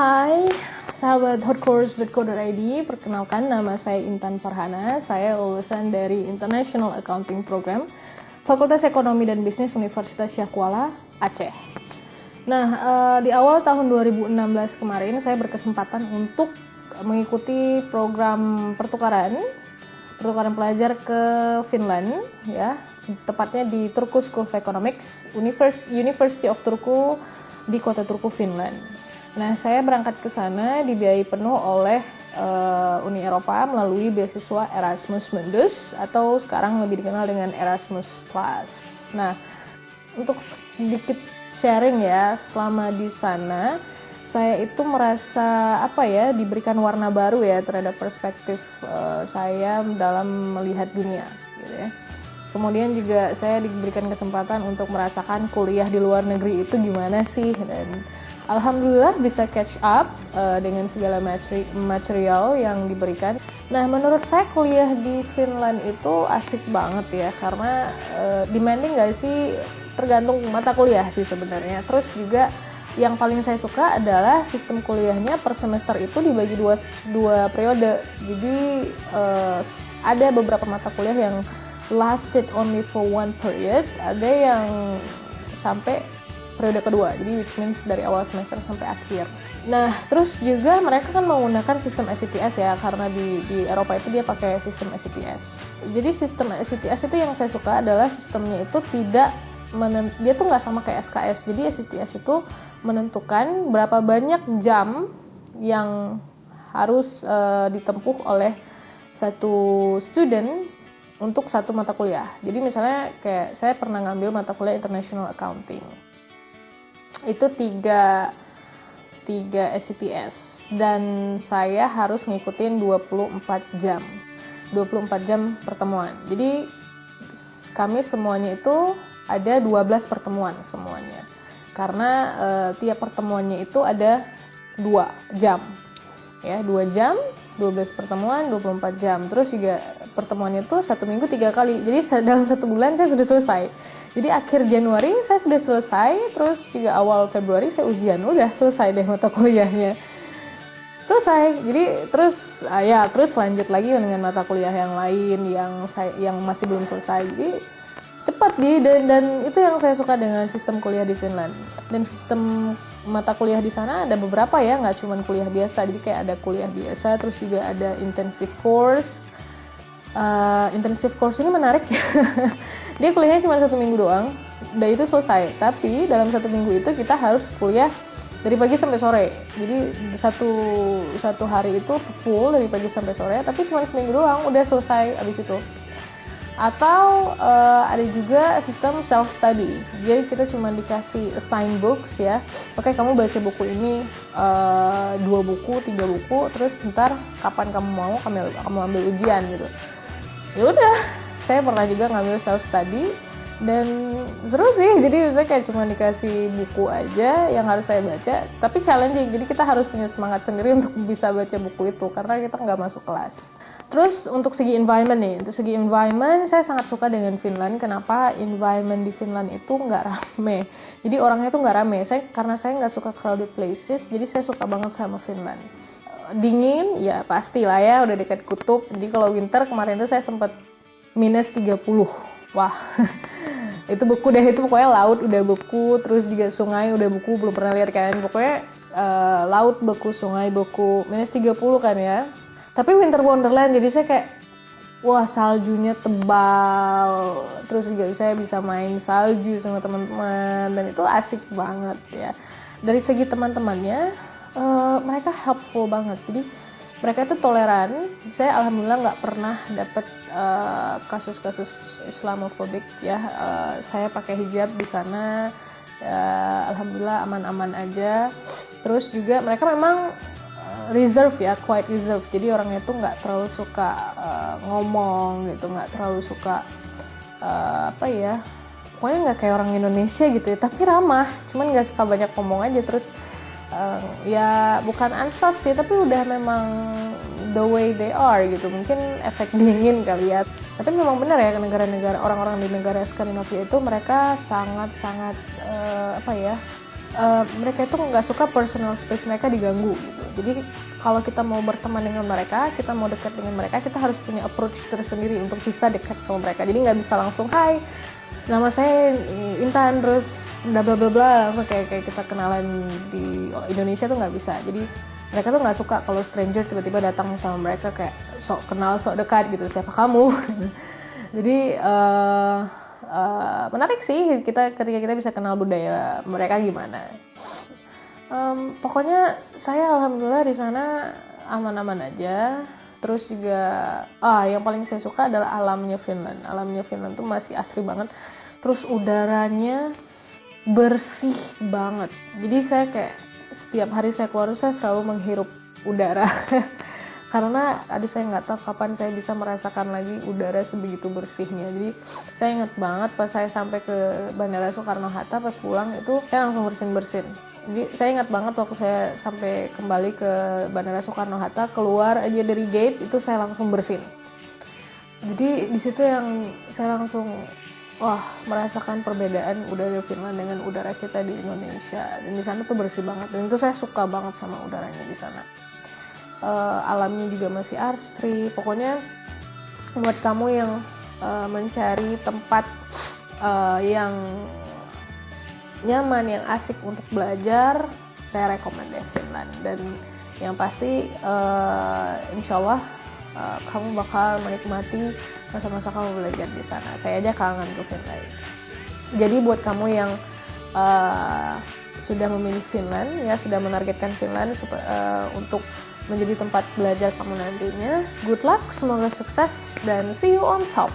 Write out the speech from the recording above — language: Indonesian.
Hai, sahabat hotcourse.co.id, perkenalkan nama saya Intan Farhana, saya lulusan dari International Accounting Program, Fakultas Ekonomi dan Bisnis Universitas Syah Kuala, Aceh. Nah, di awal tahun 2016 kemarin saya berkesempatan untuk mengikuti program pertukaran pelajar ke Finland, ya, tepatnya di Turku School of Economics, University of Turku di kota Turku, Finland. Nah, saya berangkat ke sana dibiayai penuh oleh Uni Eropa melalui beasiswa Erasmus Mundus atau sekarang lebih dikenal dengan Erasmus Plus. Nah, untuk sedikit sharing ya, selama di sana saya itu merasa diberikan warna baru ya terhadap perspektif saya dalam melihat dunia, gitu ya. Kemudian juga saya diberikan kesempatan untuk merasakan kuliah di luar negeri itu gimana sih, dan alhamdulillah bisa catch up dengan segala material yang diberikan. Nah, menurut saya kuliah di Finland itu asik banget ya, karena demanding gak sih, tergantung mata kuliah sih sebenarnya. Terus juga yang paling saya suka adalah sistem kuliahnya per semester itu dibagi dua periode. Jadi ada beberapa mata kuliah yang lasted only for one period, ada yang sampai periode kedua, jadi which means dari awal semester sampai akhir. Nah, terus juga mereka kan menggunakan sistem SCTS ya, karena di Eropa itu dia pakai sistem SCTS. Jadi sistem SCTS itu yang saya suka adalah sistemnya itu dia tuh nggak sama kayak SKS. Jadi SCTS itu menentukan berapa banyak jam yang harus ditempuh oleh satu student untuk satu mata kuliah. Jadi misalnya kayak saya pernah ngambil mata kuliah International Accounting. Itu 3 SCTS dan saya harus ngikutin 24 jam. 24 jam pertemuan. Jadi kami semuanya itu ada 12 pertemuan semuanya. Karena tiap pertemuannya itu ada 2 jam. Ya, 2 jam, 12 pertemuan, 24 jam. Terus juga pertemuannya itu 1 minggu 3 kali. Jadi dalam 1 bulan saya sudah selesai. Jadi akhir Januari saya sudah selesai, terus juga awal Februari saya ujian, udah selesai deh mata kuliahnya. Selesai. Jadi terus lanjut lagi dengan mata kuliah yang lain yang masih belum selesai. Jadi cepat dan itu yang saya suka dengan sistem kuliah di Finland. Dan sistem mata kuliah di sana ada beberapa ya, nggak cuma kuliah biasa. Jadi kayak ada kuliah biasa, terus juga ada intensive course. Intensive course ini menarik ya. Dia kuliahnya cuma 1 minggu doang, udah itu selesai. Tapi dalam 1 minggu itu kita harus kuliah dari pagi sampai sore. Jadi satu hari itu full dari pagi sampai sore, tapi cuma seminggu doang, udah selesai abis itu. Atau ada juga sistem self study. Jadi kita cuma dikasih assign books ya. Oke, kamu baca buku ini 2 buku, 3 buku, terus ntar kapan kamu mau kamu ambil ujian gitu. Ya udah, saya pernah juga ngambil self study dan seru sih. Jadi saya kayak cuma dikasih buku aja yang harus saya baca, tapi challenging. Jadi kita harus punya semangat sendiri untuk bisa baca buku itu karena kita nggak masuk kelas. Terus untuk segi environment saya sangat suka dengan Finland. Kenapa? Environment di Finland itu nggak rame. Jadi orangnya tuh nggak rame. Karena saya nggak suka crowded places, jadi saya suka banget sama Finland. Dingin, ya pastilah ya, udah dekat kutub. Jadi kalau winter kemarin tuh saya sempat minus 30. Wah, itu beku deh, itu pokoknya laut udah beku, terus juga sungai udah beku, belum pernah lihat kan. Pokoknya laut beku, sungai beku, minus 30 kan ya. Tapi winter wonderland, jadi saya kayak, wah saljunya tebal, terus juga saya bisa main salju sama teman-teman, dan itu asik banget ya. Dari segi teman-temannya, mereka helpful banget, jadi mereka itu toleran. Saya alhamdulillah nggak pernah dapet kasus-kasus Islamofobik ya. Saya pakai hijab di sana, alhamdulillah aman-aman aja. Terus juga mereka memang reserve ya, quite reserve. Jadi orangnya itu nggak terlalu suka ngomong gitu, nggak terlalu suka pokoknya nggak kayak orang Indonesia gitu ya. Tapi ramah, cuman nggak suka banyak ngomong aja. Terus ya bukan ansos sih, tapi udah memang the way they are gitu. Mungkin efek dingin kali ya. Tapi memang benar ya, orang-orang di negara Skandinavia itu mereka sangat-sangat mereka itu nggak suka personal space mereka diganggu gitu. Jadi kalau kita mau berteman dengan mereka, kita mau dekat dengan mereka, kita harus punya approach tersendiri untuk bisa dekat sama mereka. Jadi nggak bisa langsung, hai, nama saya Intan, terus bla bla bla bla, kayak kita kenalan di Indonesia tuh nggak bisa. Jadi mereka tuh nggak suka kalau stranger tiba-tiba datang sama mereka kayak sok kenal, sok dekat gitu, siapa kamu? Jadi menarik sih ketika kita bisa kenal budaya mereka gimana. Pokoknya saya alhamdulillah di sana aman-aman aja. Terus juga yang paling saya suka adalah alamnya Finland. Alamnya Finland tuh masih asri banget. Terus udaranya bersih banget. Jadi saya kayak setiap hari saya keluar saya selalu menghirup udara. Karena saya nggak tahu kapan saya bisa merasakan lagi udara sebegitu bersihnya. Jadi saya ingat banget pas saya sampai ke Bandara Soekarno-Hatta, pas pulang itu saya langsung bersin-bersin. Jadi saya ingat banget waktu saya sampai kembali ke Bandara Soekarno-Hatta, keluar aja dari gate itu saya langsung bersin. Jadi di situ yang saya langsung merasakan perbedaan udara Finland dengan udara kita di Indonesia. Dan di sana tuh bersih banget, dan itu saya suka banget sama udaranya di sana. Alamnya juga masih asri. Pokoknya buat kamu yang mencari tempat yang nyaman, yang asik untuk belajar, saya rekomendasi Finland. Dan yang pasti insya Allah kamu bakal menikmati masa-masa kamu belajar di sana. Saya aja kangen ke Finland. Jadi buat kamu yang sudah memilih Finland, ya sudah menargetkan Finland untuk menjadi tempat belajar kamu nantinya, good luck, semoga sukses, dan see you on top.